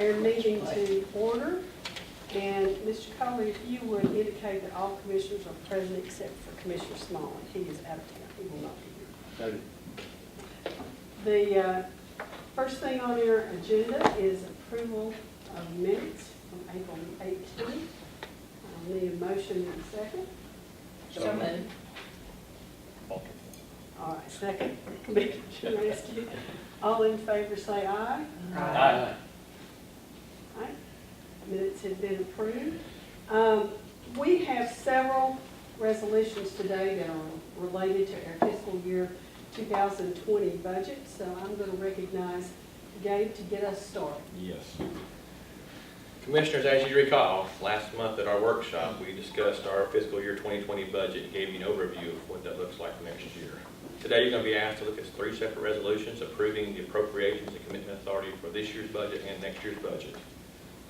our meeting to order. And Mr. Coley, if you would indicate that all commissioners are present except for Commissioner Smalley. He is out of town. He will not be here. The first thing on our agenda is approval of minutes from April 18th. I'll need a motion in a second. So moved. All right, second. Commissioner Rescue. All in favor say aye. Aye. Aye. Minutes have been approved. We have several resolutions today that are related to our fiscal year 2020 budget, so I'm going to recognize Gabe to get us started. Yes. Commissioners, as you recall, last month at our workshop, we discussed our fiscal year 2020 budget and gave you an overview of what that looks like next year. Today, you're going to be asked to look at 3 separate resolutions approving the appropriations and commitment authority for this year's budget and next year's budget.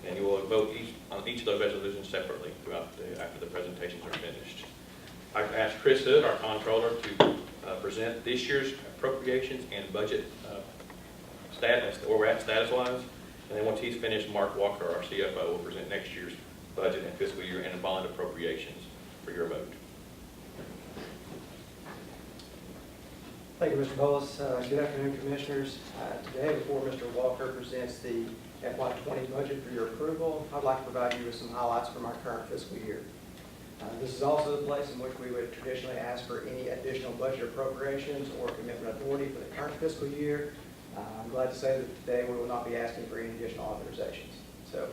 And you will vote on each of those resolutions separately after the presentations are finished. I've asked Chris Hood, our comptroller, to present this year's appropriations and budget status, where we're at status-wise. And then once he's finished, Mark Walker, our CFO, will present next year's budget and fiscal year and bond appropriations for your vote. Thank you, Mr. Bolus. Good afternoon, Commissioners. Today, before Mr. Walker presents the FY20 budget for your approval, I'd like to provide you with some highlights from our current fiscal year. This is also the place in which we would traditionally ask for any additional budget appropriations or commitment authority for the current fiscal year. I'm glad to say that today we will not be asking for any additional authorizations. So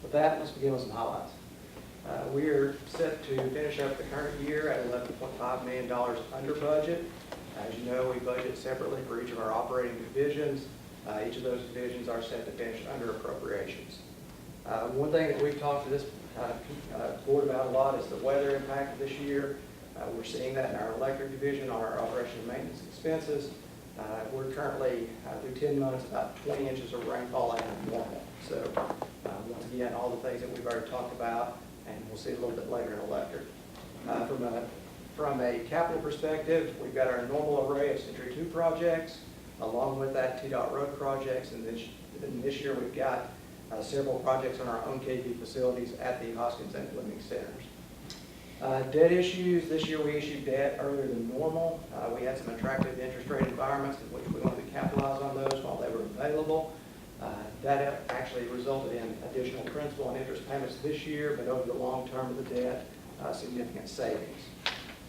with that, let's begin with some highlights. We are set to finish up the current year at $11.5 million under budget. As you know, we budget separately for each of our operating divisions. Each of those divisions are set to finish under appropriations. One thing that we've talked to this board about a lot is the weather impact of this year. We're seeing that in our electric division on our operation and maintenance expenses. We're currently, through 10 months, about 20 inches of rainfall out of normal. So once again, all the things that we've already talked about, and we'll see a little bit later in electric. From a capital perspective, we've got our normal array of Century 2 projects, along with that TDOT road projects, and this year we've got several projects on our own KUB facilities at the Hoskins and Fleming centers. Debt issues, this year we issued debt earlier than normal. We had some attractive interest rate environments in which we wanted to capitalize on those while they were available. That actually resulted in additional principal and interest payments this year, but over the long term of the debt, significant savings.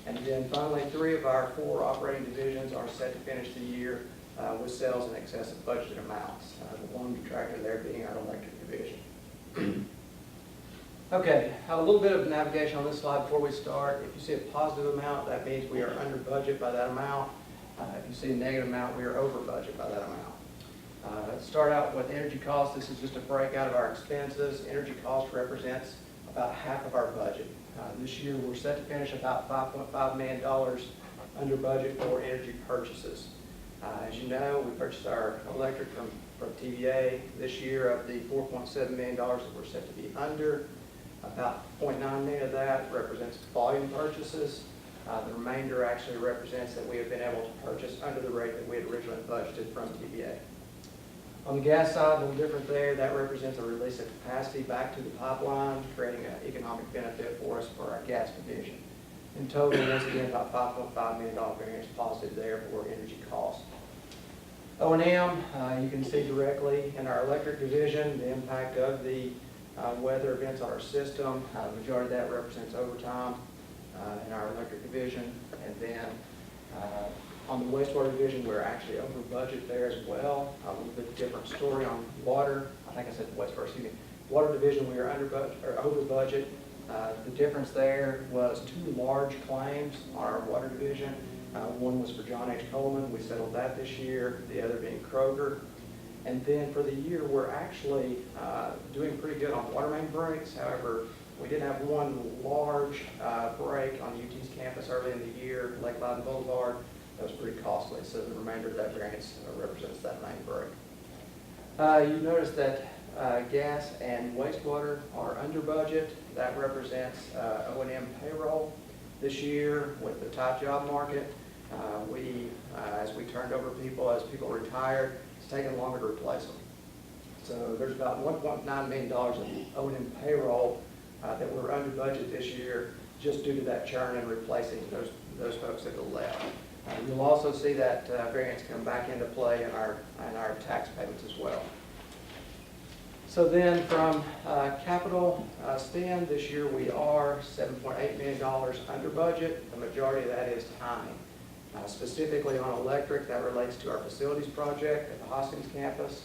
And then finally, 3 of our 4 operating divisions are set to finish the year with sales in excess of budgeted amounts. The one detractor there being our electric division. Okay, a little bit of navigation on this slide before we start. If you see a positive amount, that means we are under budget by that amount. If you see a negative amount, we are over budget by that amount. Let's start out with energy costs. This is just a breakout of our expenses. Energy cost represents about half of our budget. This year we're set to finish about $5.5 million under budget for energy purchases. As you know, we purchased our electric from TVA this year. Of the $4.7 million that we're set to be under, about $0.9 million of that represents volume purchases. The remainder actually represents that we have been able to purchase under the rate that we had originally budgeted from TVA. On the gas side, a little different there. That represents a release of capacity back to the pipeline, creating an economic benefit for us for our gas division. In total, once again, about $5.5 million variance positive there for energy costs. O&M, you can see directly in our electric division the impact of the weather events on our system. The majority of that represents overtime in our electric division. And then on the wastewater division, we're actually over budget there as well. A little bit different story on water. I think I said wastewater, excuse me. Water division, we are under budget or over budget. The difference there was 2 large claims on our water division. One was for John H. Coleman. We settled that this year. The other being Kroger. And then for the year, we're actually doing pretty good on water main breaks. However, we did have one large break on UT's campus early in the year, Lake Loudon Boulevard. That was pretty costly, so the remainder of that variance represents that main break. You notice that gas and wastewater are under budget. That represents O&M payroll. This year, with the tight job market, as we turned over people, as people retired, it's taken longer to replace them. So there's about $1.9 million of O&M payroll that we're under budget this year just due to that churn and replacing those folks that have left. You'll also see that variance come back into play in our tax payments as well. So then from capital spend, this year we are $7.8 million under budget. The majority of that is timing. Specifically on electric, that relates to our facilities project at the Hoskins campus.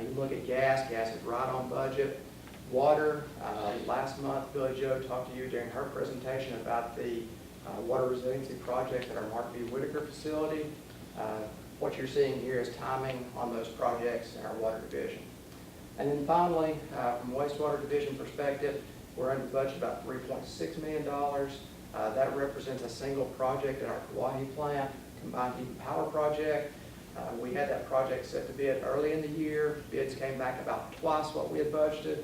You look at gas is right on budget. Water, last month Billy Joe talked to you during her presentation about the water resiliency project at our Mark B. Whitaker facility. What you're seeing here is timing on those projects in our water division. And then finally, from wastewater division perspective, we're under budget about $3.6 million. That represents a single project at our Kauai plant, combined heat and power project. We had that project set to bid early in the year. Bids came back about twice what we had budgeted.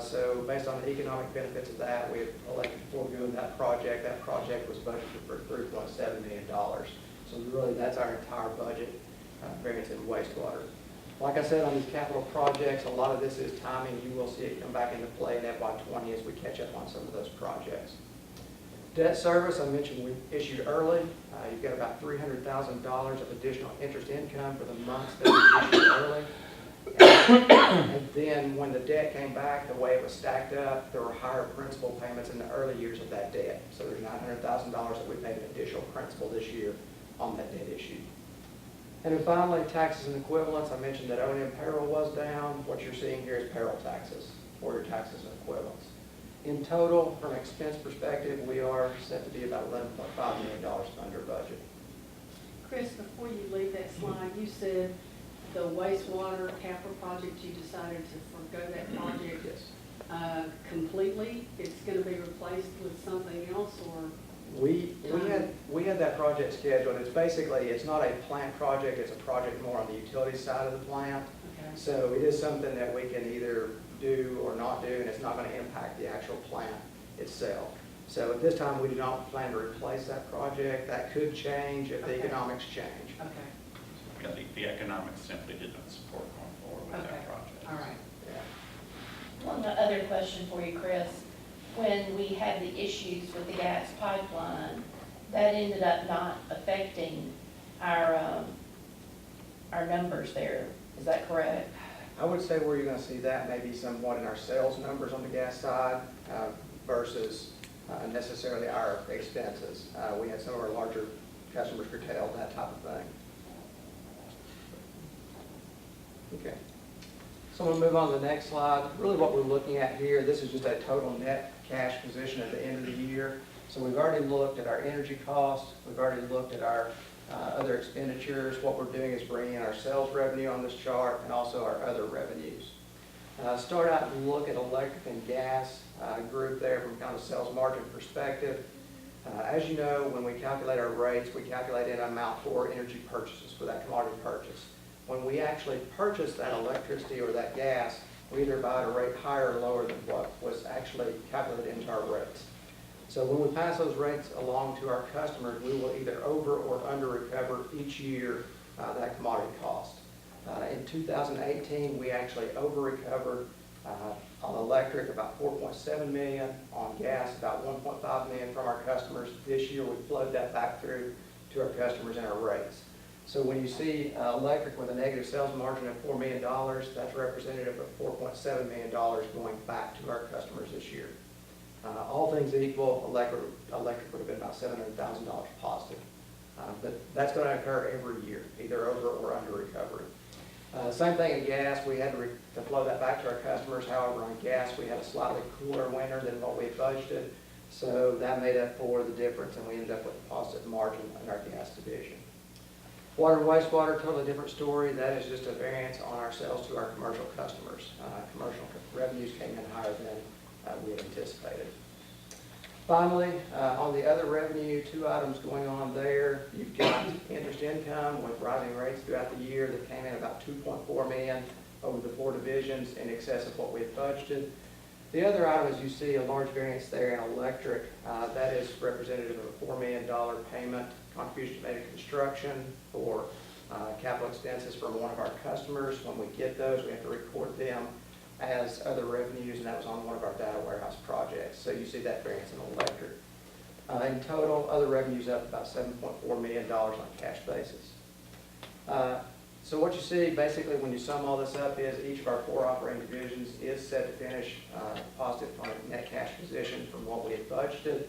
So based on the economic benefits of that, we elected to forego that project. That project was budgeted for $3.7 million. So really, that's our entire budget variance in wastewater. Like I said, on these capital projects, a lot of this is timing. You will see it come back into play in FY20 as we catch up on some of those projects. Debt service, I mentioned we issued early. You've got about $300,000 of additional interest income for the months that we issued early. And then when the debt came back, the way it was stacked up, there were higher principal payments in the early years of that debt. So there's $900,000 that we paid in additional principal this year on that debt issue. And then finally, taxes and equivalents. I mentioned that O&M payroll was down. What you're seeing here is payroll taxes or your taxes and equivalents. In total, from an expense perspective, we are set to be about $11.5 million under budget. Chris, before you leave that slide, you said the wastewater capital project, you decided to forego that project Yes. Completely. It's going to be replaced with something else, or? We had that project scheduled. It's not a plant project, it's a project more on the utility side of the plant. Okay. So it is something that we can either do or not do, and it's not going to impact the actual plant itself. So at this time, we do not plan to replace that project. That could change if the economics change. Okay. Yeah, the economics simply did not support going forward with Okay. that project. All right. Yeah. One other question for you, Chris. When we had the issues with the gas pipeline, that ended up not affecting our numbers there. Is that correct? I would say where you're going to see that maybe somewhat in our sales numbers on the gas side versus necessarily our expenses. We had some of our larger customers curtailed, that type of thing. Okay. So I'm going to move on to the next slide. Really what we're looking at here, this is just a total net cash position at the end of the year. So we've already looked at our energy costs. We've already looked at our other expenditures. What we're doing is bringing in our sales revenue on this chart and also our other revenues. Start out and look at electric and gas group there from kind of sales margin perspective. As you know, when we calculate our rates, we calculate an amount for energy purchases, for that commodity purchase. When we actually purchase that electricity or that gas, we either buy at a rate higher or lower than what was actually calculated into our rates. So when we pass those rates along to our customers, we will either over or under recover each year that commodity cost. In 2018, we actually over recovered on electric about $4.7 million, on gas about $1.5 million from our customers. This year we flowed that back through to our customers in our rates. So when you see electric with a negative sales margin of $4 million, that's representative of $4.7 million going back to our customers this year. All things equal, electric would have been about $700,000 positive. But that's going to occur every year, either over or under recovery. Same thing in gas. We had to flow that back to our customers. However, on gas, we had a slightly cooler winter than what we had budgeted. So that made up for the difference, and we ended up with a positive margin in our gas division. Water and wastewater, totally different story. That is just a variance on our sales to our commercial customers. Commercial revenues came in higher than we had anticipated. Finally, on the other revenue, two items going on there. You've got interest income with rising rates throughout the year that came in about $2.4 million over the 4 divisions, in excess of what we had budgeted. The other item is you see a large variance there in electric. That is representative of a $4 million payment contribution made to construction for capital expenses from one of our customers. When we get those, we have to record them as other revenues, and that was on one of our data warehouse projects. So you see that variance in electric. In total, other revenues up about $7.4 million on a cash basis. So what you see basically when you sum all this up is each of our 4 operating divisions is set to finish positive on a net cash position from what we had budgeted.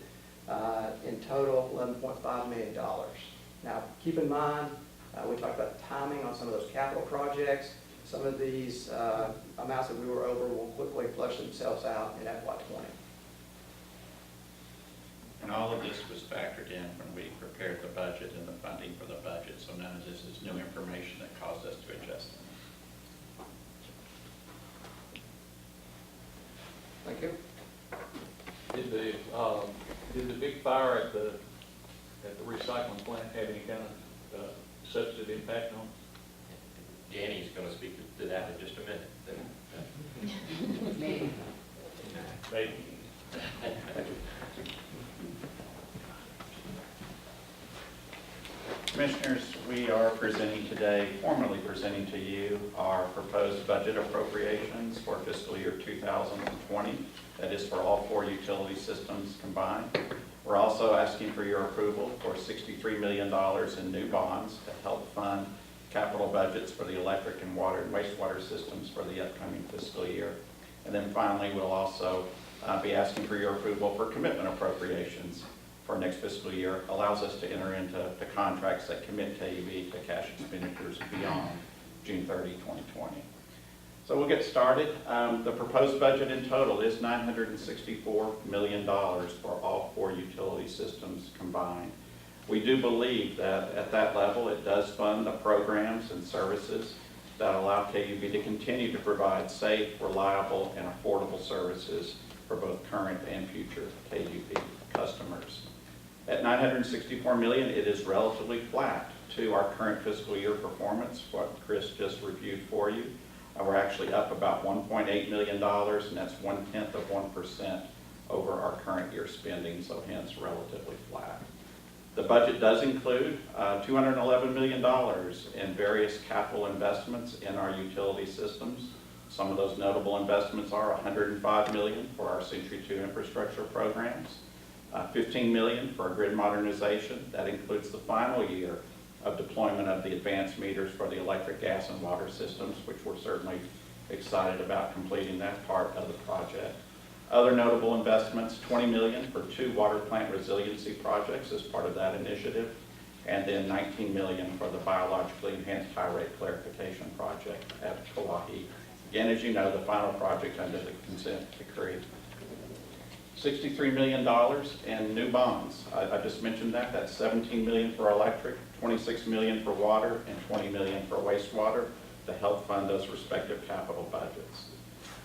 In total, $11.5 million. Now, keep in mind, we talked about the timing on some of those capital projects. Some of these amounts that we were over will quickly flush themselves out in FY20. And all of this was factored in when we prepared the budget and the funding for the budget, so none of this is new information that caused us to adjust them. Thank you. Did the big fire at the recycling plant have any kind of substantive impact on it? Danny's going to speak to that in just a minute. Maybe. Commissioners, we are presenting today, formally presenting to you our proposed budget appropriations for fiscal year 2020. That is for all 4 utility systems combined. We're also asking for your approval for $63 million in new bonds to help fund capital budgets for the electric and water and wastewater systems for the upcoming fiscal year. And then finally, we'll also be asking for your approval for commitment appropriations for next fiscal year. Allows us to enter into the contracts that commit KUB to cash expenditures beyond June 30, 2020. So we'll get started. The proposed budget in total is $964 million for all 4 utility systems combined. We do believe that at that level it does fund the programs and services that allow KUB to continue to provide safe, reliable, and affordable services for both current and future KUB customers. At $964 million, it is relatively flat to our current fiscal year performance, what Chris just reviewed for you. We're actually up about $1.8 million, and that's 0.1% over our current year spending, so hence relatively flat. The budget does include $211 million in various capital investments in our utility systems. Some of those notable investments are $105 million for our Century 2 infrastructure programs, $15 million for grid modernization. That includes the final year of deployment of the advanced meters for the electric, gas, and water systems, which we're certainly excited about completing that part of the project. Other notable investments, $20 million for 2 water plant resiliency projects as part of that initiative, and then $19 million for the biologically enhanced high rate clarification project at Kauai. Again, as you know, the final project under the consent decree. $63 million in new bonds. I just mentioned that. That's $17 million for electric, $26 million for water, and $20 million for wastewater to help fund those respective capital budgets.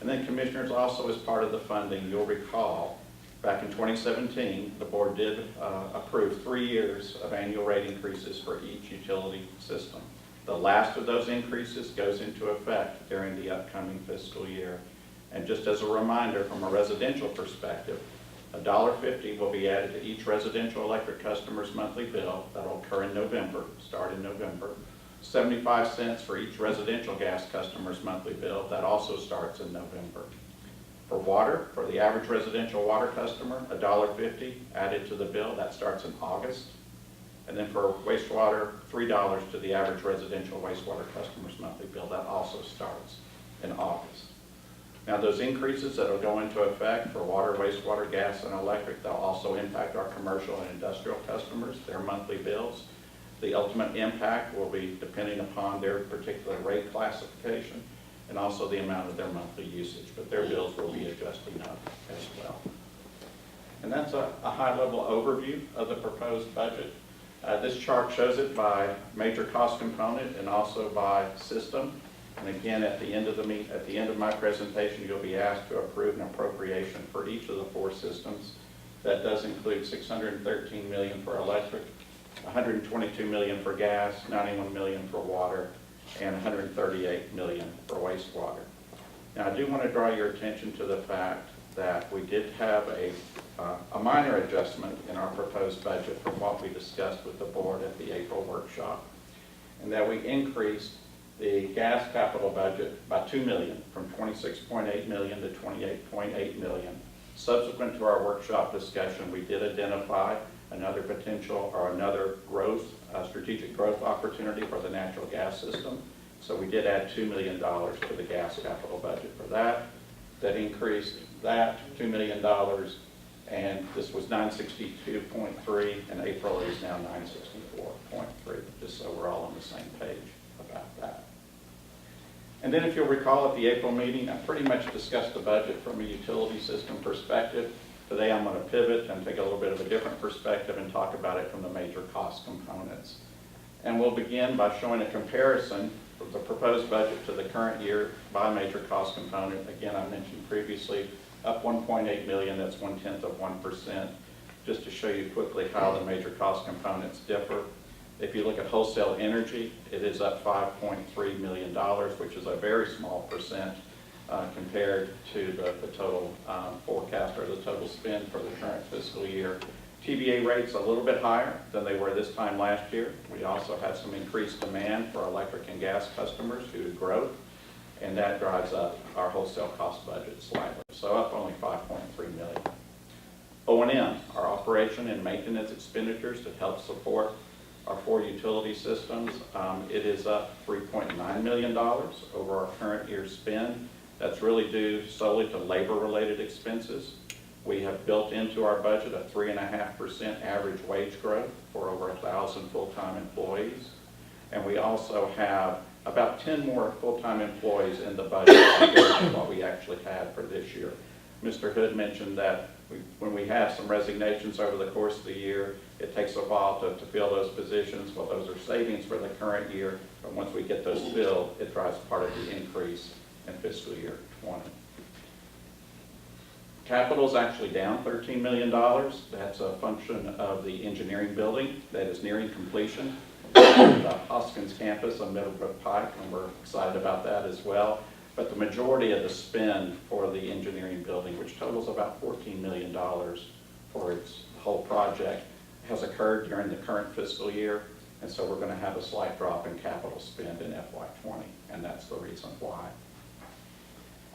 And then, Commissioners, also as part of the funding, you'll recall, back in 2017, the board did approve 3 years of annual rate increases for each utility system. The last of those increases goes into effect during the upcoming fiscal year. And just as a reminder, from a residential perspective, $1.50 will be added to each residential electric customer's monthly bill. That'll occur in November, start in November. 75 cents for each residential gas customer's monthly bill. That also starts in November. For water, for the average residential water customer, $1.50 added to the bill. That starts in August. And then for wastewater, $3 to the average residential wastewater customer's monthly bill. That also starts in August. Now, those increases that will go into effect for water, wastewater, gas, and electric, they'll also impact our commercial and industrial customers, their monthly bills. The ultimate impact will be depending upon their particular rate classification and also the amount of their monthly usage, but their bills will be adjusting up as well. And that's a high-level overview of the proposed budget. This chart shows it by major cost component and also by system. And again, at the end of my presentation, you'll be asked to approve an appropriation for each of the 4 systems. That does include $613 million for electric, $122 million for gas, $91 million for water, and $138 million for wastewater. Now, I do want to draw your attention to the fact that we did have a minor adjustment in our proposed budget from what we discussed with the board at the April workshop. and that we increased the gas capital budget by $2 million, from $26.8 million to $28.8 million. Subsequent to our workshop discussion, we did identify another potential or another growth, strategic growth opportunity for the natural gas system. So we did add $2 million to the gas capital budget for that. That increased that $2 million, and this was 962.3, and April is now 964.3, just so we're all on the same page about that. And then if you'll recall at the April meeting, I pretty much discussed the budget from a utility system perspective. Today I'm going to pivot and take a little bit of a different perspective and talk about it from the major cost components. And we'll begin by showing a comparison of the proposed budget to the current year by major cost component. Again, I mentioned previously, up 1.8 million, that's 0.1%, just to show you quickly how the major cost components differ. If you look at wholesale energy, it is up $5.3 million, which is a very small percent compared to the total forecast or the total spend for the current fiscal year. TVA rates a little bit higher than they were this time last year. We also have some increased demand for electric and gas customers due to growth, and that drives up our wholesale cost budget slightly. So up only $5.3 million. O&M, our operation and maintenance expenditures to help support our 4 utility systems, it is up $3.9 million over our current year's spend. That's really due solely to labor-related expenses. We have built into our budget a 3.5% average wage growth for over 1,000 full-time employees. And we also have about 10 more full-time employees in the budget compared to what we actually had for this year. Mr. Hood mentioned that when we have some resignations over the course of the year, it takes a while to fill those positions. Well, those are savings for the current year, but once we get those filled, it drives part of the increase in fiscal year 20. Capital is actually down $13 million. That's a function of the engineering building that is nearing completion. The Hoskins campus on Middlebrook Pike, and we're excited about that as well. But the majority of the spend for the engineering building, which totals about $14 million for its whole project, has occurred during the current fiscal year. And so we're going to have a slight drop in capital spend in FY20, and that's the reason why.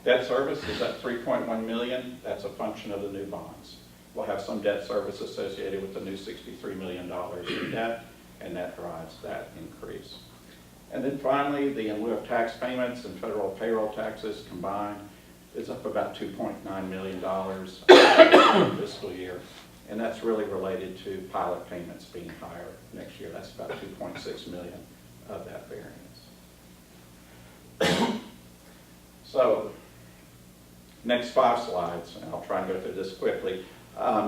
Debt service is at $3.1 million. That's a function of the new bonds. We'll have some debt service associated with the new $63 million in debt, and that drives that increase. And then finally, the in lieu of tax payments and federal payroll taxes combined is up about $2.9 million fiscal year. And that's really related to pilot payments being higher next year. That's about $2.6 million of that variance. So, next 5 slides, and I'll try and go through this quickly,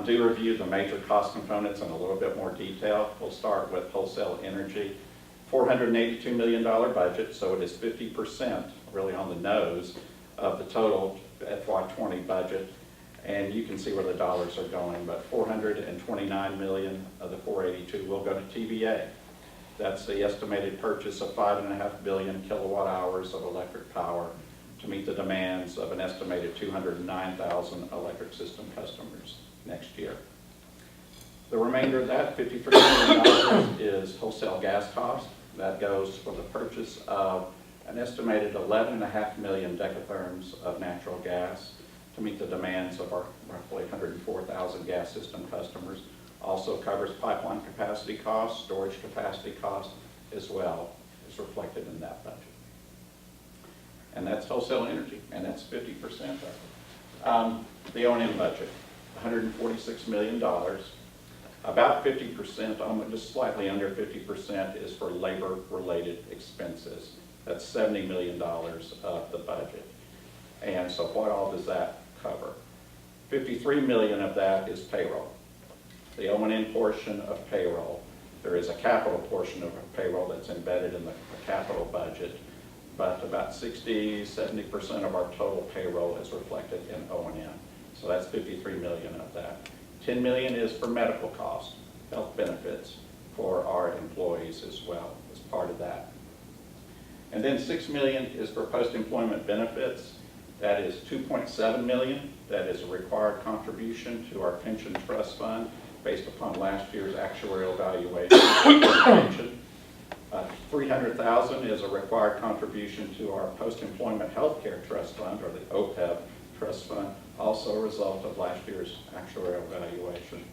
do review the major cost components in a little bit more detail. We'll start with wholesale energy. $482 million budget, so it is 50% really on the nose of the total FY20 budget. And you can see where the dollars are going, but $429 million of the $482 will go to TVA. That's the estimated purchase of 5.5 billion kilowatt hours of electric power to meet the demands of an estimated 209,000 electric system customers next year. The remainder of that, $53 million, is wholesale gas cost. That goes for the purchase of an estimated 11.5 million decatherms of natural gas to meet the demands of our roughly 104,000 gas system customers. Also covers pipeline capacity costs, storage capacity costs as well, is reflected in that budget. And that's wholesale energy, and that's 50% of it. The O&M budget, $146 million. About 50%, almost just slightly under 50%, is for labor-related expenses. That's $70 million of the budget. And so what all does that cover? $53 million of that is payroll. The O&M portion of payroll. There is a capital portion of payroll that's embedded in the capital budget, but about 60–70% of our total payroll is reflected in O&M. So that's $53 million of that. $10 million is for medical costs, health benefits for our employees as well as part of that. And then $6 million is for post-employment benefits. That is $2.7 million. That is a required contribution to our pension trust fund based upon last year's actuarial valuation of pension. $300,000 is a required contribution to our Post-Employment Healthcare Trust Fund, or the OPEB Trust Fund, also a result of last year's actuarial valuation.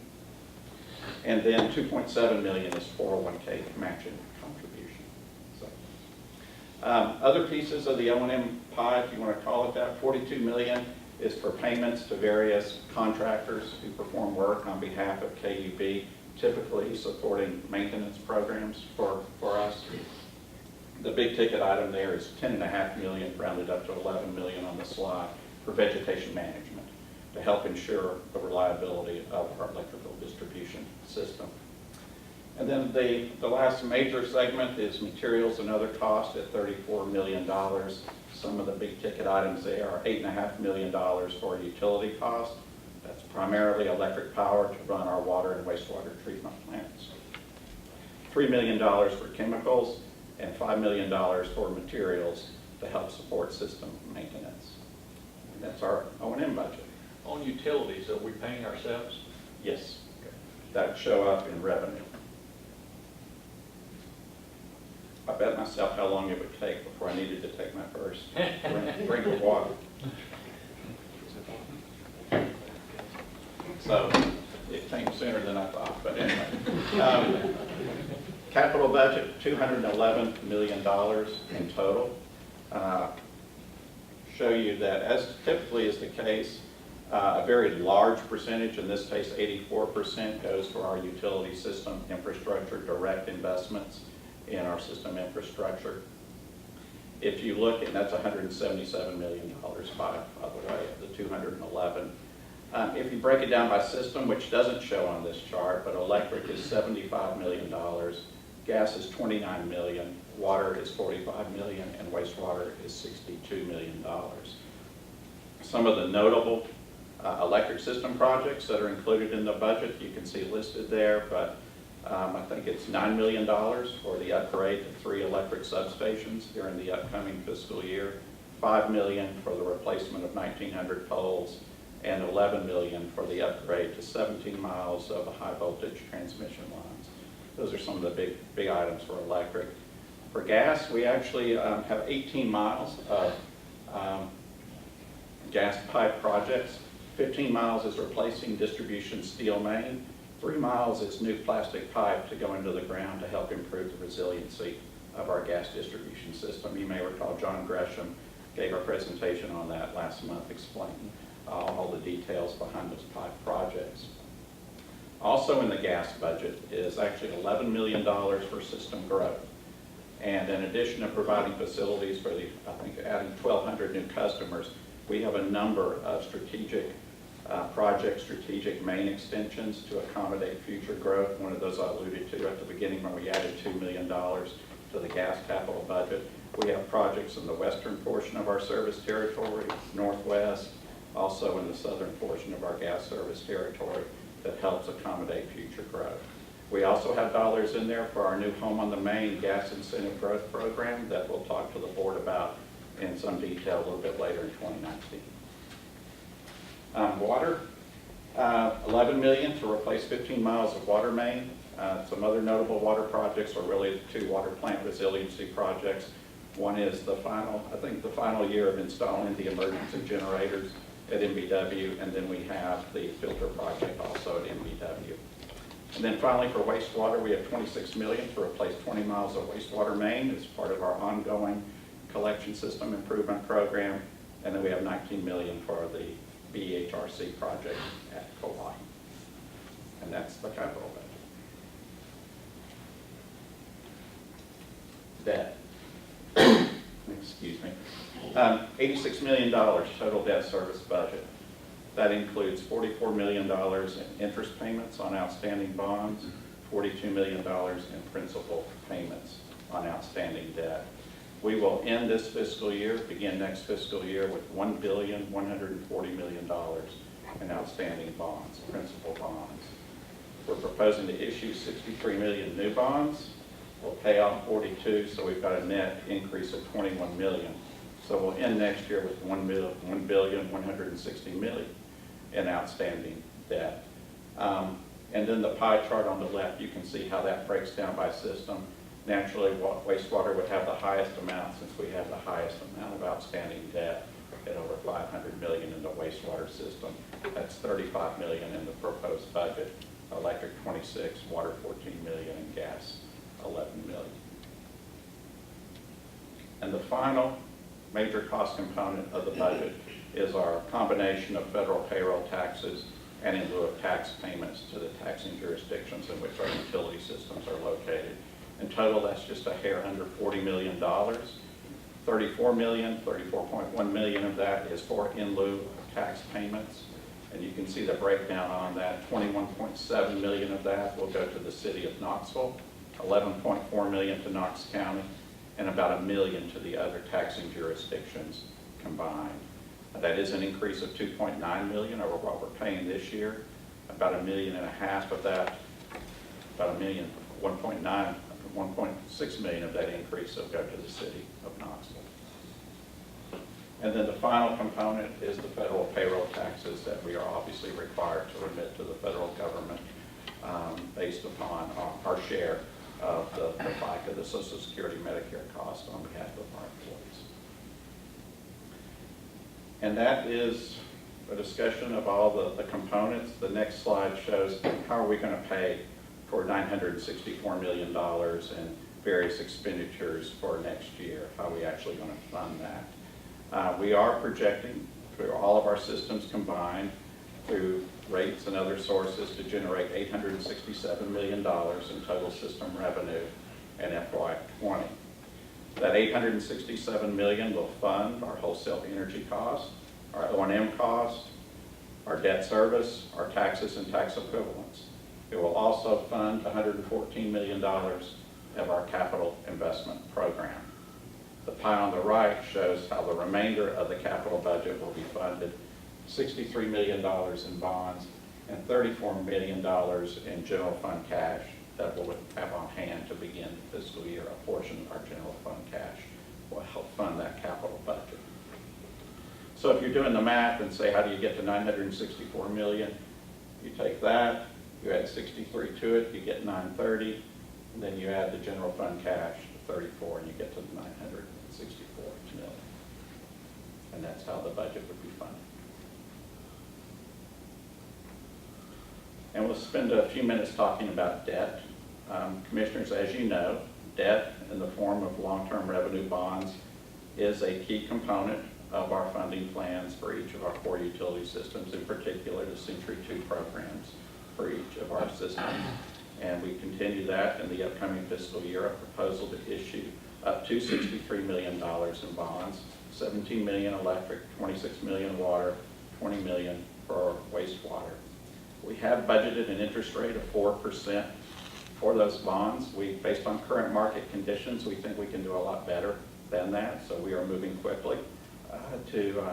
And then $2.7 million is 401k matching contribution. So, other pieces of the O&M pie, if you want to call it that, $42 million is for payments to various contractors who perform work on behalf of KUB, typically supporting maintenance programs for us. The big ticket item there is $10.5 million, rounded up to $11 million on the slide, for vegetation management to help ensure the reliability of our electrical distribution system. And then the last major segment is materials and other costs at $34 million. Some of the big ticket items there are $8.5 million for utility costs. That's primarily electric power to run our water and wastewater treatment plants. $3 million for chemicals and $5 million for materials to help support system maintenance. And that's our O&M budget. On utilities, are we paying ourselves? Yes, that would show up in revenue. I bet myself how long it would take before I needed to take my first drink of water. So it came sooner than I thought, but anyway. Capital budget, $211 million in total. Show you that, as typically is the case, a very large percentage, in this case 84%, goes for our utility system infrastructure, direct investments in our system infrastructure. If you look, and that's $177 million by the way, of the 211. If you break it down by system, which doesn't show on this chart, but electric is $75 million, gas is $29 million, water is $45 million, and wastewater is $62 million. Some of the notable electric system projects that are included in the budget, you can see listed there, but I think it's $9 million for the upgrade to 3 electric substations during the upcoming fiscal year, $5 million for the replacement of 1,900 poles, and $11 million for the upgrade to 17 miles of high voltage transmission lines. Those are some of the big items for electric. For gas, we actually have 18 miles of gas pipe projects. 15 miles is replacing distribution steel main. 3 miles is new plastic pipe to go into the ground to help improve the resiliency of our gas distribution system. You may recall John Gresham gave a presentation on that last month explaining all the details behind those pipe projects. Also in the gas budget is actually $11 million for system growth. And in addition to providing facilities for I think adding 1,200 new customers, we have a number of strategic projects, strategic main extensions to accommodate future growth. One of those I alluded to at the beginning when we added $2 million to the gas capital budget. We have projects in the western portion of our service territory, northwest, also in the southern portion of our gas service territory that helps accommodate future growth. We also have dollars in there for our new Home on the Main gas incentive growth program that we'll talk to the board about in some detail a little bit later in 2019. Water, $11 million to replace 15 miles of water main. Some other notable water projects are really the 2 water plant resiliency projects. One is the final year of installing the emergency generators at MBW, and then we have the filter project also at MBW. And then finally for wastewater, we have $26 million to replace 20 miles of wastewater main as part of our ongoing collection system improvement program. And then we have $19 million for the BHRC project at Kauai. And that's the capital budget. Debt. Excuse me. $86 million total debt service budget. That includes $44 million in interest payments on outstanding bonds, $42 million in principal payments on outstanding debt. We will end this fiscal year, begin next fiscal year, with $1,140 million in outstanding bonds, principal bonds. We're proposing to issue 63 million new bonds. We'll pay off 42, so we've got a net increase of 21 million. So we'll end next year with $1,160 million in outstanding debt. And then the pie chart on the left, you can see how that breaks down by system. Naturally, wastewater would have the highest amount since we have the highest amount of outstanding debt at over $500 million in the wastewater system. That's $35 million in the proposed budget. Electric 26, water 14 million, and gas 11 million. And the final major cost component of the budget is our combination of federal payroll taxes and in lieu of tax payments to the taxing jurisdictions in which our utility systems are located. In total, that's just a hair under $40 million. 34.1 million of that is for in lieu of tax payments. And you can see the breakdown on that. 21.7 million of that will go to the city of Knoxville, 11.4 million to Knox County, and about $1 million to the other taxing jurisdictions combined. That is an increase of 2.9 million over what we're paying this year. About $1.5 million of that, about 1.6 million of that increase will go to the city of Knoxville. And then the final component is the federal payroll taxes that we are obviously required to remit to the federal government based upon our share of the FICA, the Social Security Medicare cost on behalf of our employees. And that is a discussion of all the components. The next slide shows how are we going to pay for $964 million in various expenditures for next year, how are we actually going to fund that. We are projecting through all of our systems combined through rates and other sources to generate $867 million in total system revenue in FY20. That $867 million will fund our wholesale energy costs, our O&M costs, our debt service, our taxes and tax equivalents. It will also fund $114 million of our capital investment program. The pie on the right shows how the remainder of the capital budget will be funded: $63 million in bonds and $34 million in general fund cash that we'll have on hand to begin the fiscal year. A portion of our general fund cash will help fund that capital budget. So if you're doing the math and say, how do you get to $964 million? You take that, you add 63 to it, you get 930, and then you add the general fund cash, 34, and you get to the 964 million. And that's how the budget would be funded. And we'll spend a few minutes talking about debt. Commissioners, as you know, debt in the form of long-term revenue bonds is a key component of our funding plans for each of our 4 utility systems, in particular the Century 2 programs for each of our systems. And we continue that in the upcoming fiscal year, a proposal to issue up to $63 million in bonds, 17 million electric, 26 million water, 20 million for wastewater. We have budgeted an interest rate of 4% for those bonds. Based on current market conditions, we think we can do a lot better than that, so we are moving quickly to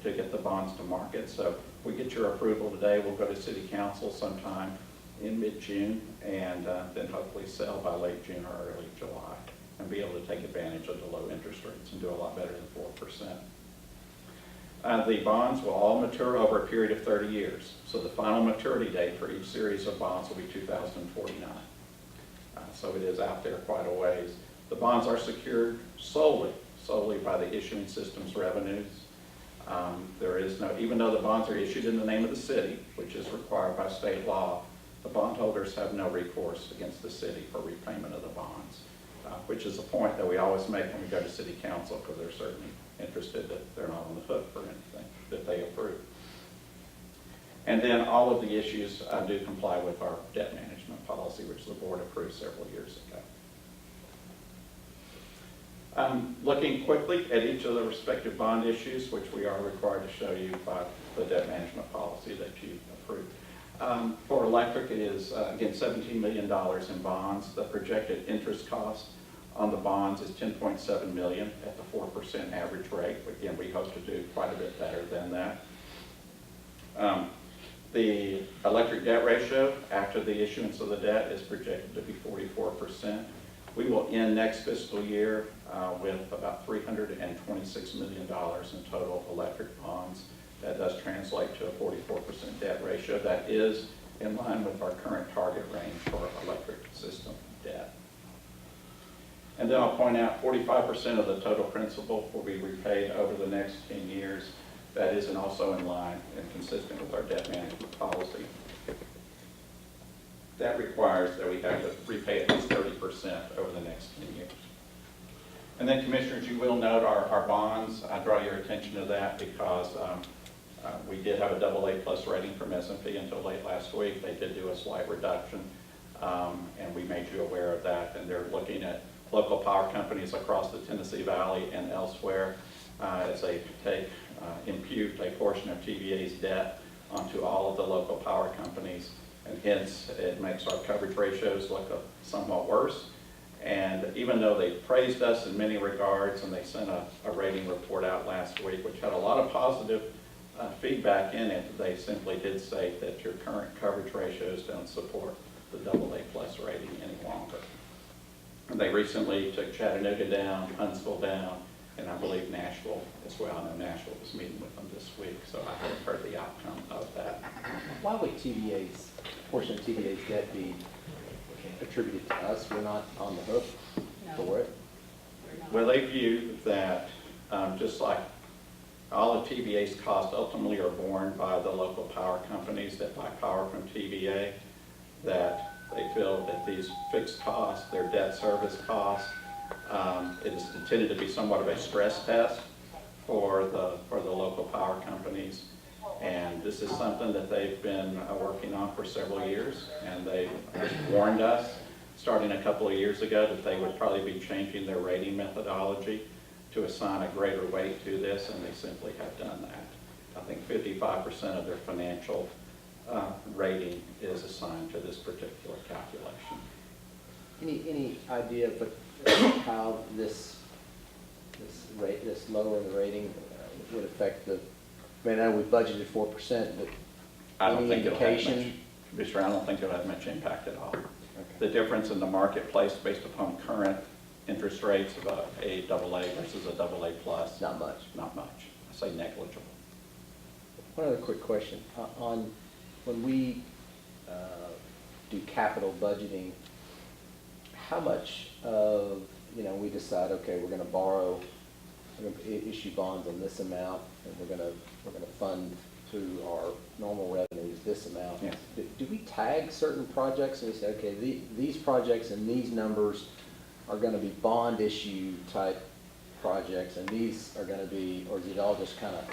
get the bonds to market. So if we get your approval today, we'll go to City Council sometime in mid-June and then hopefully sell by late June or early July and be able to take advantage of the low interest rates and do a lot better than 4%. The bonds will all mature over a period of 30 years. So the final maturity date for each series of bonds will be 2049. So it is out there quite a ways. The bonds are secured solely by the issuing system's revenues. There is no, even though the bonds are issued in the name of the city, which is required by state law, the bondholders have no recourse against the city for repayment of the bonds, which is a point that we always make when we go to City Council, because they're certainly interested that they're not on the hook for anything that they approve. And then all of the issues do comply with our debt management policy, which the board approved several years ago. Looking quickly at each of the respective bond issues, which we are required to show you by the debt management policy that you approved. For electric, it is, again, $17 million in bonds. The projected interest cost on the bonds is $10.7 million at the 4% average rate. Again, we hope to do quite a bit better than that. The electric debt ratio after the issuance of the debt is projected to be 44%. We will end next fiscal year with about $326 million in total electric bonds. That does translate to a 44% debt ratio. That is in line with our current target range for electric system debt. And then I'll point out 45% of the total principal will be repaid over the next 10 years. That is also in line and consistent with our debt management policy. That requires that we have to repay at least 30% over the next 10 years. And then, Commissioners, you will note our bonds. I draw your attention to that because we did have a AA+ rating from S&P until late last week. They did do a slight reduction, and we made you aware of that. And they're looking at local power companies across the Tennessee Valley and elsewhere as they impute a portion of TVA's debt onto all of the local power companies. And hence, it makes our coverage ratios look somewhat worse. And even though they praised us in many regards, and they sent a rating report out last week, which had a lot of positive feedback in it, they simply did say that your current coverage ratios don't support the AA+ rating any longer. And they recently took Chattanooga down, Huntsville down, and I believe Nashville as well. I know Nashville was meeting with them this week, so I haven't heard the outcome of that. Why would portion of TVA's debt be attributed to us? We're not on the hook for it. Well, they view that just like all of TVA's costs ultimately are borne by the local power companies that buy power from TVA, that they feel that these fixed costs, their debt service costs, it is intended to be somewhat of a stress test for the local power companies. And this is something that they've been working on for several years, and they warned us starting a couple of years ago that they would probably be changing their rating methodology to assign a greater weight to this, and they simply have done that. I think 55% of their financial rating is assigned to this particular calculation. Any idea of how this lowering the rating would affect the? I mean, I know we budgeted 4%, but I don't any think it'll have indication? much, Mr. I don't think it'll have much impact at all. Okay. The difference in the marketplace based upon current interest rates of a AA versus a AA+. Not much. Not much. I say negligible. One other quick question. On when we do capital budgeting, how much of, we decide, okay, we're going to borrow, we're going to issue bonds on this amount, and we're going to fund through our normal revenues this amount. Yes. Do we tag certain projects and we say, okay, these projects and these numbers are going to be bond issue type projects, and these are going to be, or is it all just kind of?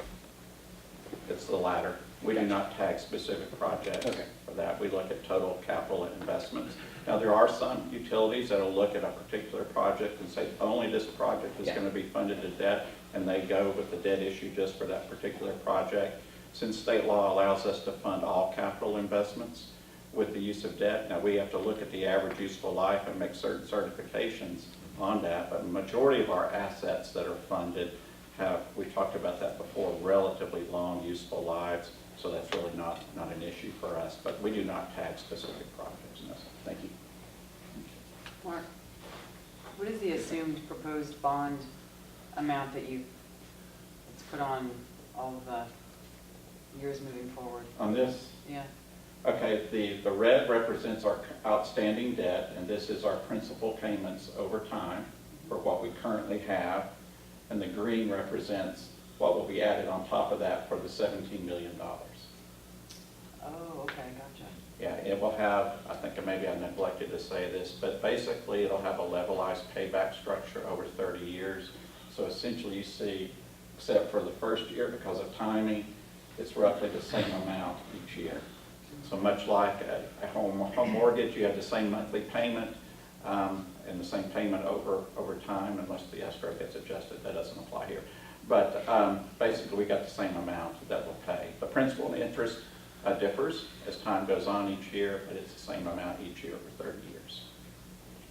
It's the latter. We do not tag specific projects Okay. for that. We look at total capital investments. Now, there are some utilities that will look at a particular project and say, only this project is Yeah. going to be funded to debt, and they go with the debt issue just for that particular project. Since state law allows us to fund all capital investments with the use of debt, now we have to look at the average useful life and make certain certifications on that, but the majority of our assets that are funded have, we talked about that before, relatively long useful lives, so that's really not an issue for us, but we do not tag specific projects. No. Thank you. Mark, what is the assumed proposed bond amount that it's put on all of the years moving forward? On this, Yeah. okay, the red represents our outstanding debt, and this is our principal payments over time for what we currently have, and the green represents what will be added on top of that for the $17 million. Oh, okay, gotcha. Yeah, it will have, I think maybe I neglected to say this, but basically it'll have a levelized payback structure over 30 years. So essentially you see, except for the first year because of timing, it's roughly the same amount each year. So much like a home mortgage, you have the same monthly payment and the same payment over time unless the escrow gets adjusted. That doesn't apply here. But basically we got the same amount that we'll pay. The principal and interest differs as time goes on each year, but it's the same amount each year for 30 years.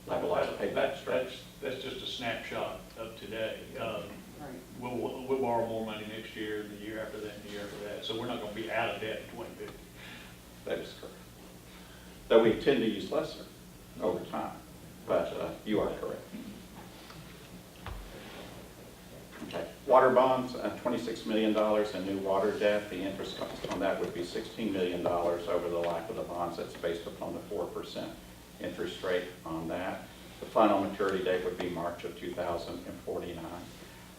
Levelized payback structure. That's just a snapshot of today. Right. We'll borrow more money next year, and the year after that, and the year after that. So we're not going to be out of debt in 2050. That is correct. Though we tend to use lesser over time, but you are correct. Okay. Water bonds, $26 million in new water debt. The interest cost on that would be $16 million over the life of the bonds. That's based upon the 4% interest rate on that. The final maturity date would be March of 2049.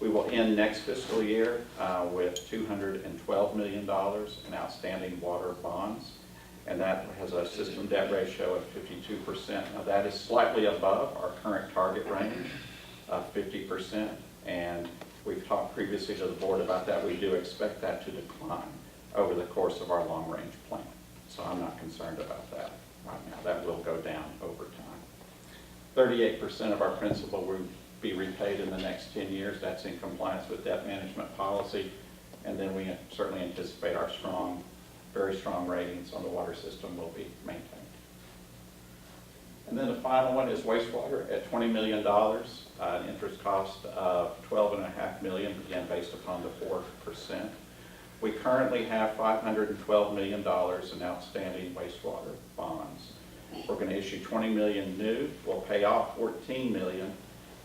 We will end next fiscal year with $212 million in outstanding water bonds, and that has a system debt ratio of 52%. Now, that is slightly above our current target range of 50%, and we've talked previously to the board about that. We do expect that to decline over the course of our long-range plan, so I'm not concerned about that right now. That will go down over time. 38% of our principal will be repaid in the next 10 years. That's in compliance with debt management policy. And then we certainly anticipate our strong, very strong ratings on the water system will be maintained. And then the final one is wastewater at $20 million, an interest cost of $12.5 million, again based upon the 4%. We currently have $512 million in outstanding wastewater bonds. We're going to issue $20 million new. We'll pay off $14 million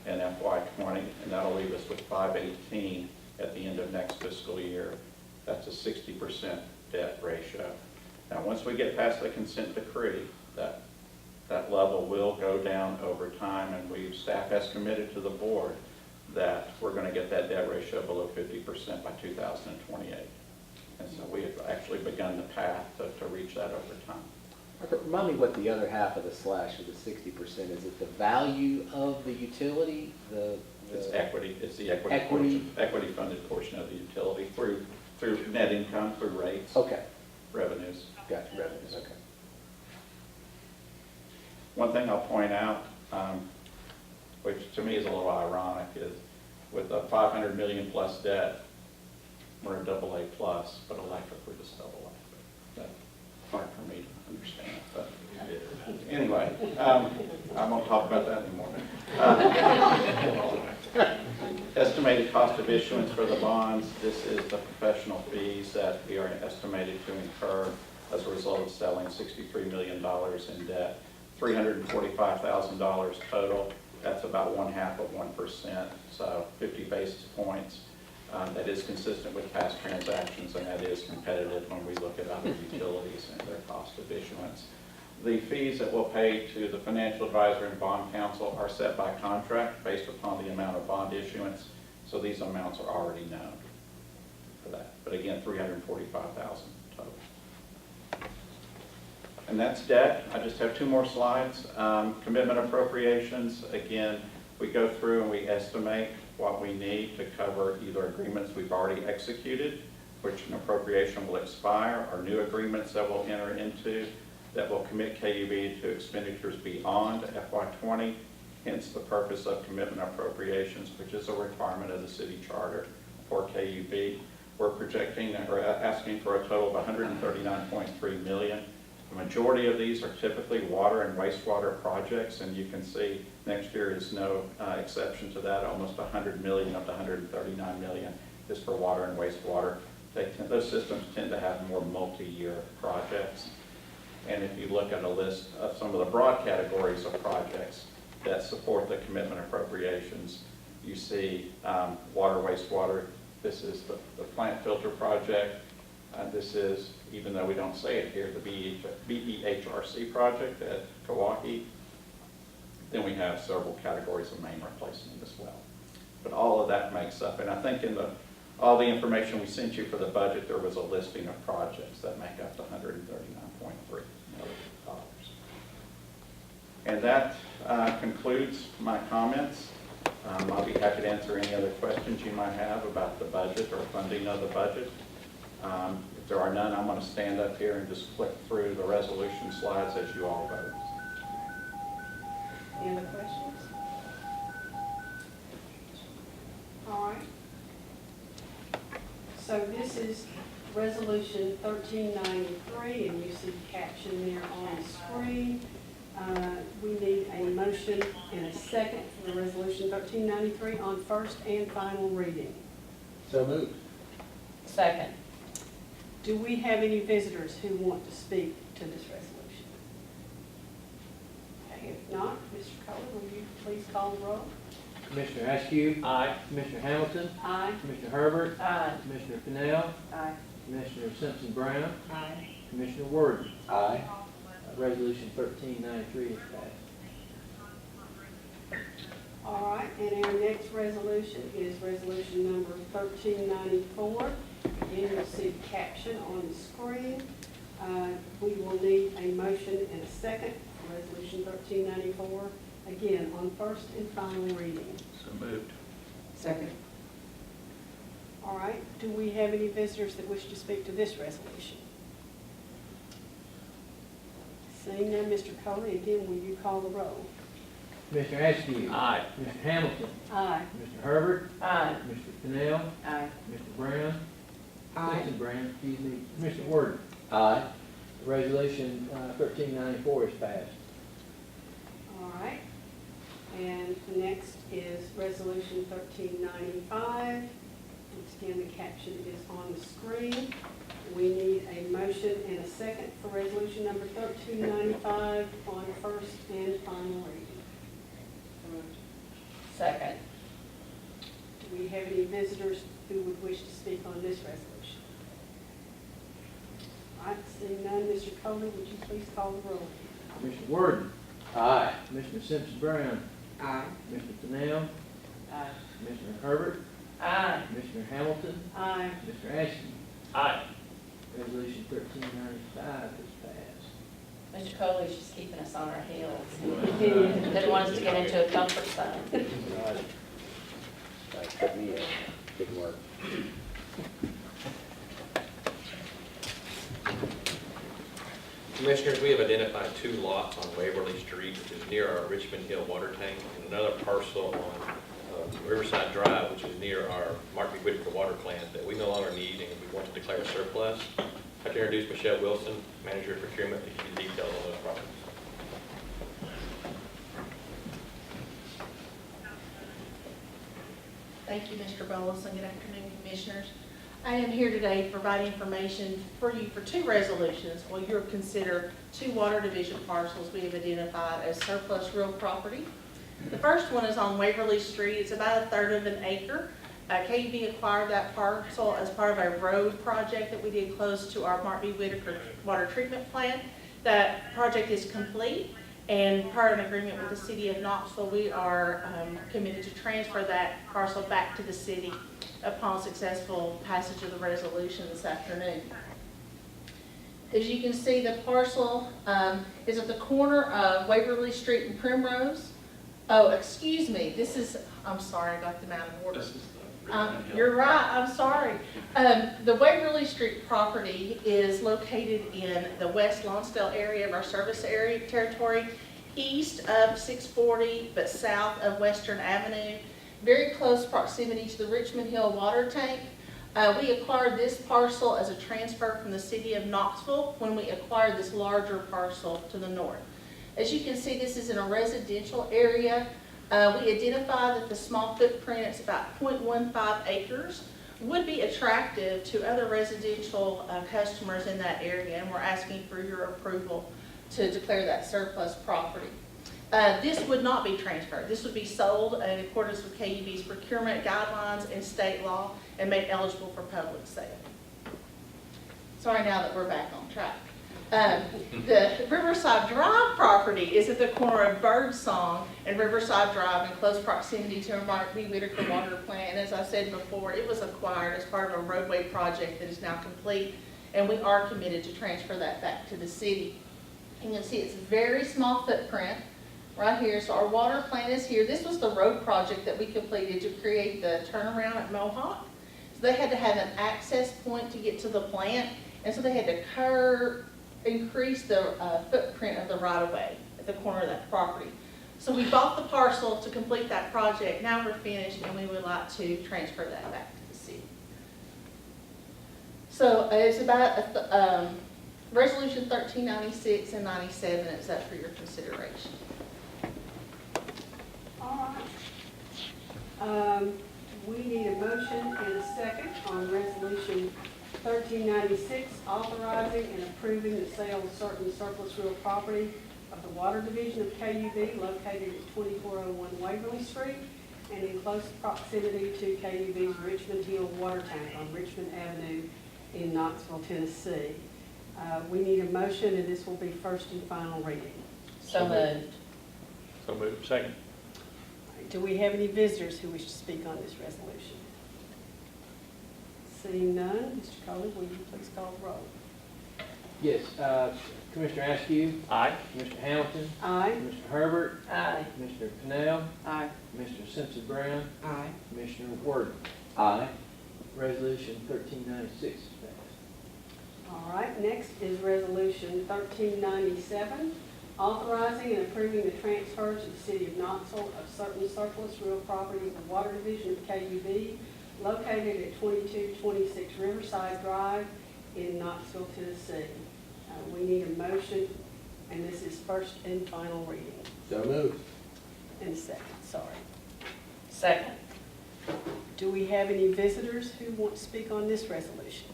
in FY20, and that'll leave us with $518 at the end of next fiscal year. That's a 60% debt ratio. Now, once we get past the consent decree, that level will go down over time, and staff has committed to the board that we're going to get that debt ratio below 50% by 2028. And so we have actually begun the path to reach that over time. Remind me what the other half of the slash of the 60%, is it the value of the utility? It's equity, it's the equity Equity. portion, equity funded portion of the utility through net income, through rates, Okay, revenues. gotcha, revenues, okay. One thing I'll point out, which to me is a little ironic, is with a $500 million plus debt, we're a AA plus, but electric we're just AA. That's hard for me to understand, but anyway, I won't talk about that anymore. Estimated cost of issuance for the bonds, this is the professional fees that we are estimated to incur as a result of selling $63 million in debt, $345,000 total. That's about 1/2%, so 50 basis points. That is consistent with past transactions, and that is competitive when we look at other utilities and their cost of issuance. The fees that we'll pay to the financial advisor and bond counsel are set by contract based upon the amount of bond issuance, so these amounts are already known for that. But again, $345,000 total. And that's debt. I just have 2 more slides. Commitment appropriations, again, we go through and we estimate what we need to cover either agreements we've already executed, which an appropriation will expire, or new agreements that we'll enter into that will commit KUB to expenditures beyond FY20, hence the purpose of commitment appropriations, which is a requirement of the city charter for KUB. We're projecting or asking for a total of $139.3 million. The majority of these are typically water and wastewater projects, and you can see next year is no exception to that. Almost $100 million of the $139 million is for water and wastewater. Those systems tend to have more multi-year projects. And if you look at a list of some of the broad categories of projects that support the commitment appropriations, you see water, wastewater. This is the plant filter project. This is, even though we don't say it here, the BEHRC project at Kawaki. Then we have several categories of main replacement as well. But all of that makes up, and I think in all the information we sent you for the budget, there was a listing of projects that make up the $139.3 million. And that concludes my comments. I'll be happy to answer any other questions you might have about the budget or funding of the budget. If there are none, I'm going to stand up here and just flick through the resolution slides as you all vote. Any other questions? All right. So this is Resolution 1393, and you see the caption there on the screen. We need a motion and a second for the Resolution 1393 on first and final reading. So moved. Second. Do we have any visitors who want to speak to this resolution? Okay, if not, Mr. Kohler, will you please call the roll? Commissioner Askew. Aye. Commissioner Hamilton. Aye. Commissioner Herbert. Aye. Commissioner Fennell. Aye. Commissioner Simpson Brown. Aye. Commissioner Worden. Aye. Resolution 1393 is passed. All right, and our next resolution is resolution number 1394. Again, you'll see the caption on the screen. We will need a motion and a second for resolution 1394. Again, on first and final reading. So moved. Second. All right, do we have any visitors that wish to speak to this resolution? Seeing none, Mr. Coley, again, will you call the roll? Commissioner Askew. Aye. Mr. Hamilton. Aye. Mr. Herbert. Aye. Mr. Cannell. Aye. Mr. Brown. Aye. Simpson Brown, excuse me. Commissioner Ward. Aye. Resolution 1394 is passed. All right, and the next is resolution 1395. Once again, the caption is on the screen. We need a motion and a second for resolution number 1395 on first and final reading. Second. Do we have any visitors who would wish to speak on this resolution? All right, seeing none, Mr. Coley, would you please call the roll? Commissioner Ward. Aye. Commissioner Simpson Brown. Aye. Mr. Cannell. Aye. Commissioner Herbert. Aye. Commissioner Hamilton. Aye. Mr. Askew. Aye. Resolution 1395 is passed. Mr. Coley's just keeping us on our heels. He is. Didn't want us to get into a comfort zone. Right. That put me in. Good work. Commissioners, we have identified 2 lots on Waverly Street, which is near our Richmond Hill water tank, and another parcel on Riverside Drive, which is near our Mark B. Whitaker water plant that we no longer need and we want to declare surplus. I'd like to introduce Michelle Wilson, Manager of Procurement, to give you details on those properties. Thank you, Mr. Bolus, and good afternoon, Commissioners. I am here today to provide information for you for 2 resolutions. Well, you'll consider 2 water division parcels we have identified as surplus real property. The first one is on Waverly Street. It's about 1/3 of an acre. KUB acquired that parcel as part of a road project that we did close to our Mark B. Whitaker water treatment plant. That project is complete, and part of an agreement with the city of Knoxville, we are committed to transfer that parcel back to the city upon successful passage of the resolution this afternoon. As you can see, the parcel is at the corner of Waverly Street and Primrose. Oh, excuse me, this is, I'm sorry, I got them out of order. You're right, I'm sorry. The Waverly Street property is located in the West Lonsdale area of our service area territory, east of 640, but south of Western Avenue. Very close proximity to the Richmond Hill water tank. We acquired this parcel as a transfer from the city of Knoxville when we acquired this larger parcel to the north. As you can see, this is in a residential area. We identified that the small footprint, it's about 0.15 acres, would be attractive to other residential customers in that area, and we're asking for your approval to declare that surplus property. This would not be transferred. This would be sold in accordance with KUB's procurement guidelines and state law and made eligible for public sale. Sorry now that we're back on track. The Riverside Drive property is at the corner of Birdsong and Riverside Drive in close proximity to our Mark B. Whitaker water plant. And as I said before, it was acquired as part of a roadway project that is now complete, and we are committed to transfer that back to the city. You can see it's a very small footprint right here. So our water plant is here. This was the road project that we completed to create the turnaround at Mohawk. So they had to have an access point to get to the plant, and so they had to increase the footprint of the right-of-way at the corner of that property. So we bought the parcel to complete that project. Now we're finished, and we would like to transfer that back to the city. So it's about Resolution 1396 and 97 is up for your consideration. All right. We need a motion and a second on resolution 1396, authorizing and approving the sale of certain surplus real property of the Water Division of KUB located at 2401 Waverly Street and in close proximity to KUB's Richmond Hill water tank on Richmond Avenue in Knoxville, Tennessee. We need a motion, and this will be first and final reading. So moved. So moved. Second. Do we have any visitors who wish to speak on this resolution? Seeing none, Mr. Coley, will you please call the roll? Yes, Commissioner Askew, Aye. Mr. Hamilton, Aye. Mr. Herbert, Aye. Mr. Pennell, Aye. Mr. Simpson Brown, Aye. Commissioner Ward. Aye. Resolution 1396 is passed. All right, next is Resolution 1397, authorizing and approving the transfer to the City of Knoxville of certain surplus real property of the Water Division of KUB located at 2226 Riverside Drive in Knoxville, Tennessee. We need a motion, and this is first and final reading. So moved. And second, sorry. Second. Do we have any visitors who want to speak on this resolution?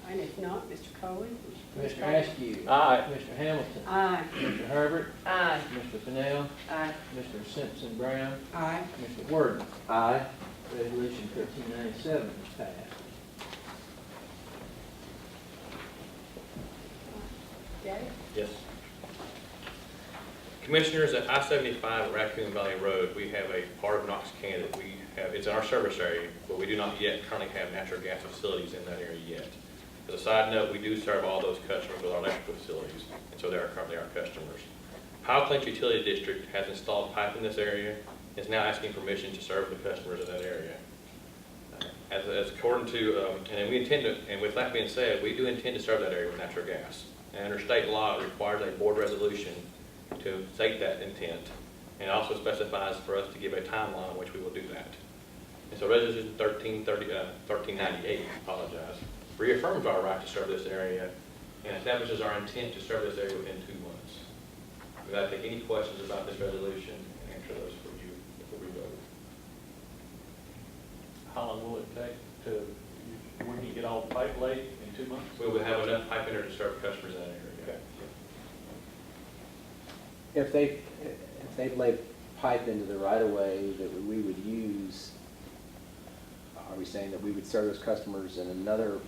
And if not, Mr. Coley? would you please Mr. call? Askew. Aye. Mr. Hamilton. Aye. Mr. Herbert. Aye. Mr. Pennell. Aye. Mr. Simpson Brown. Aye. Mr. Ward. Aye. Resolution 1397 is passed. Gary? Yes. Commissioners, at I-75 at Raccoon Valley Road, we have a part of Knox County that we have, it's in our service area, but we do not yet currently have natural gas facilities in that area yet. As a side note, we do serve all those customers with our electrical facilities, and so they are currently our customers. Powell Clinch Utility District has installed pipe in this area, and is now asking permission to serve the customers in that area. As according to, and we intend to, and with that being said, we do intend to serve that area with natural gas. And under state law, it requires a board resolution to state that intent, and it also specifies for us to give a timeline in which we will do that. And so Resolution 1398, apologize, reaffirms our right to serve this area and establishes our intent to serve this area within 2 months. We'd like to take any questions about this resolution and answer those for you before we vote. How long will it take to, when you get all the pipe laid in 2 months? We will have enough pipe in there to serve customers in that area. Okay. If they've laid pipe into the right of way that we would use, are we saying that we would serve those customers in another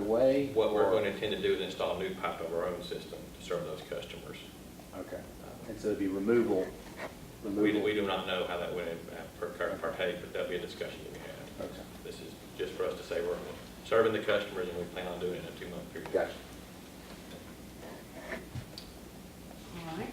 way? What we're or- going to intend to do is install new pipe of our own system to serve those customers. Okay, and so it'd be removal. We do not know how that would partake, but that'll be a discussion that we have. Okay, This is just for us to say we're serving the customers and we plan on doing it in a 2-month period. gotcha. All right.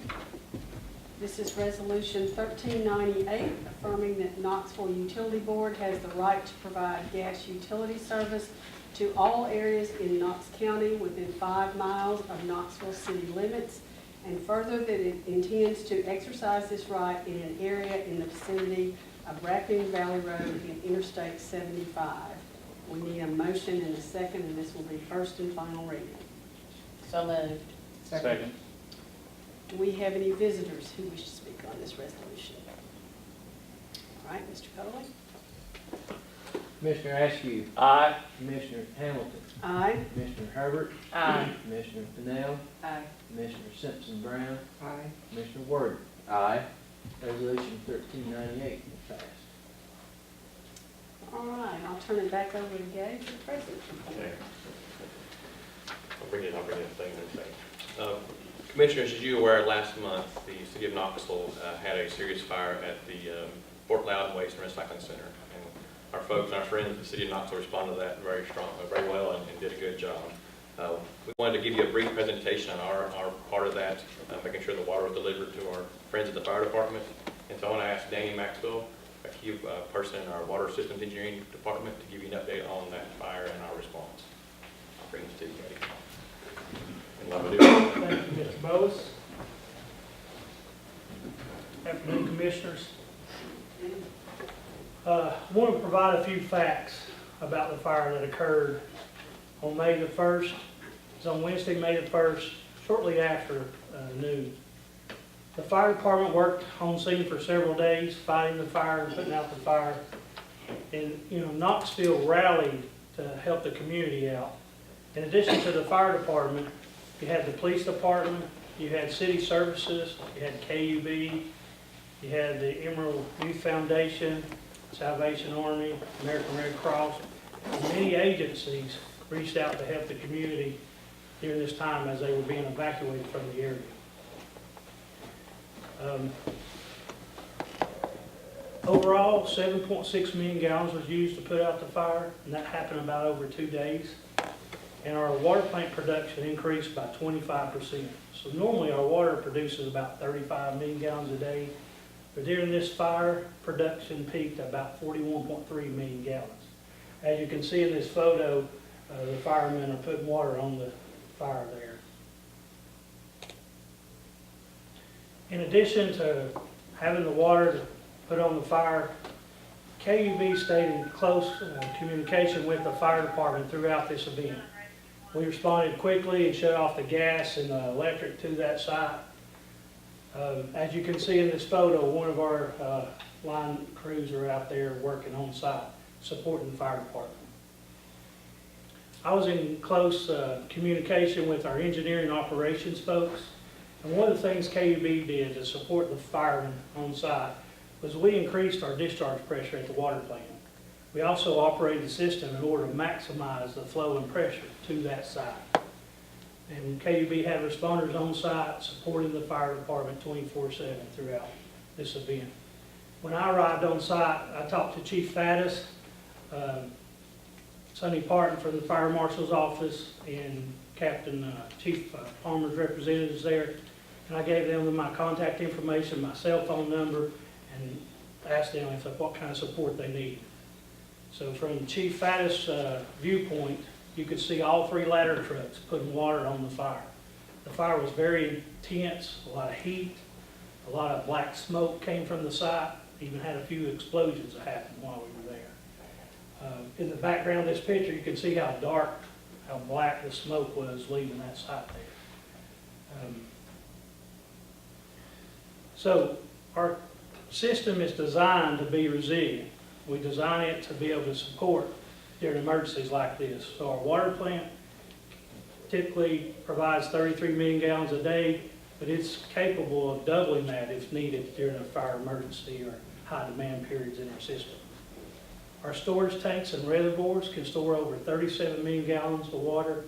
This is Resolution 1398, affirming that Knoxville Utility Board has the right to provide gas utility service to all areas in Knox County within 5 miles of Knoxville city limits, and further that it intends to exercise this right in an area in the vicinity of Raccoon Valley Road and Interstate 75. We need a motion and a second, and this will be first and final reading. So moved. Second. Do we have any visitors who wish to speak on this resolution? All right, Mr. Coley? Commissioner Askew. Aye. Commissioner Hamilton. Aye. Commissioner Herbert. Aye. Commissioner Pennell. Aye. Commissioner Simpson Brown. Aye. Commissioner Ward. Aye. Resolution 1398 is passed. All right, I'll turn it back over to Gage for the president's report. Okay. I'll bring it thing in a second. Commissioners, as you were aware, last month, the city of Knoxville had a serious fire at the Fort Loudon Waste and Recycling Center. And our folks and our friends in the city of Knoxville responded to that very well and did a good job. We wanted to give you a brief presentation on our part of that, making sure the water was delivered to our friends at the fire department. And so I want to ask Danny Maxwell, a key person in our water systems engineering department, to give you an update on that fire and our response. I'll bring this to you, Danny. And love to do it. Thank you, Mr. Boas. Afternoon, Commissioners. I want to provide a few facts about the fire that occurred on May the 1st. It's on Wednesday, May the 1st, shortly after noon. The fire department worked on scene for several days, fighting the fire and putting out the fire. And, Knoxville rallied to help the community out. In addition to the fire department, you had the police department, you had city services, you had KUB, you had the Emerald Youth Foundation, Salvation Army, American Red Cross, and many agencies reached out to help the community during this time as they were being evacuated from the area. Overall, 7.6 million gallons was used to put out the fire, and that happened about over 2 days. And our water plant production increased by 25%. So normally our water produces about 35 million gallons a day, but during this fire, production peaked at about 41.3 million gallons. As you can see in this photo, the firemen are putting water on the fire there. In addition to having the water to put on the fire, KUB stayed in close communication with the fire department throughout this event. We responded quickly and shut off the gas and the electric to that site. As you can see in this photo, one of our line crews are out there working on site, supporting the fire department. I was in close communication with our engineering operations folks, and one of the things KUB did to support the firemen on site was we increased our discharge pressure at the water plant. We also operated the system in order to maximize the flow and pressure to that site. And KUB had responders on site supporting the fire department 24/7 throughout this event. When I arrived on site, I talked to Chief Faddis, Sonny Parton from the Fire Marshal's office, and Chief Palmer's representatives there. And I gave them my contact information, my cell phone number, and asked them what kind of support they needed. So from Chief Faddis' viewpoint, you could see all 3 ladder trucks putting water on the fire. The fire was very intense, a lot of heat, a lot of black smoke came from the site, even had a few explosions that happened while we were there. In the background of this picture, you can see how dark, how black the smoke was leaving that site there. So our system is designed to be resilient. We design it to be able to support during emergencies like this. So our water plant typically provides 33 million gallons a day, but it's capable of doubling that if needed during a fire emergency or high demand periods in our system. Our storage tanks and reservoirs can store over 37 million gallons of water.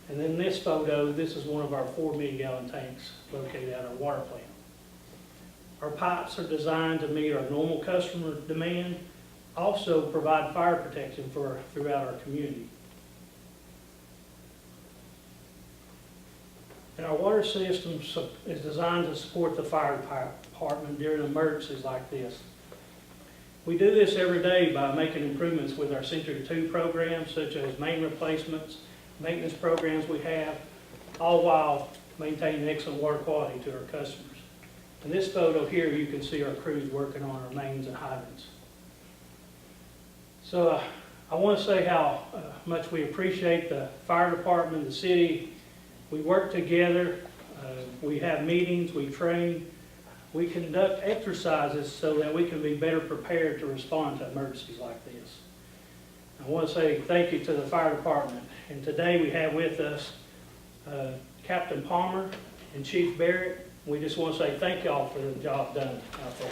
And then this photo, this is one of our 4 million gallon tanks located at our water plant. Our pipes are designed to meet our normal customer demand, also provide fire protection throughout our community. And our water system is designed to support the fire department during emergencies like this. We do this every day by making improvements with our Century 2 programs, such as main replacements, maintenance programs we have, all while maintaining excellent water quality to our customers. In this photo here, you can see our crews working on our mains and hydrants. So I want to say how much we appreciate the fire department, the city. We work together, we have meetings, we train, we conduct exercises so that we can be better prepared to respond to emergencies like this. I want to say thank you to the fire department. And today we have with us Captain Palmer and Chief Barrett. We just want to say thank y'all for the job done out there.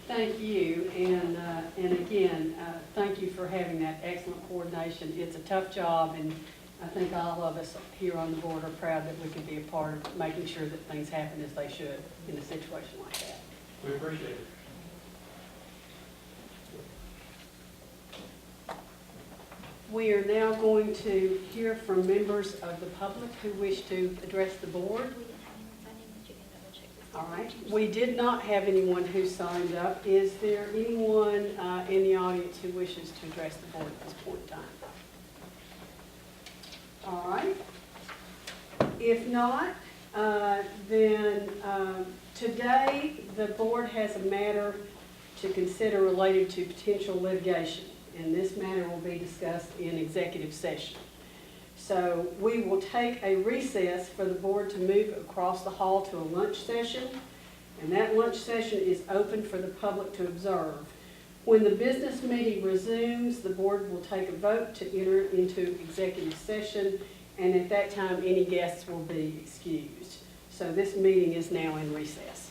Thank you, and again, thank you for having that excellent coordination. It's a tough job, and I think all of us here on the board are proud that we can be a part of making sure that things happen as they should in a situation like that. We appreciate it. We are now going to hear from members of the public who wish to address the board. All right. We did not have anyone who signed up. Is there anyone in the audience who wishes to address the board at this point in time? All right. If not, then today the board has a matter to consider related to potential litigation, and this matter will be discussed in executive session. So we will take a recess for the board to move across the hall to a lunch session, and that lunch session is open for the public to observe. When the business meeting resumes, the board will take a vote to enter into executive session, and at that time, any guests will be excused. So this meeting is now in recess.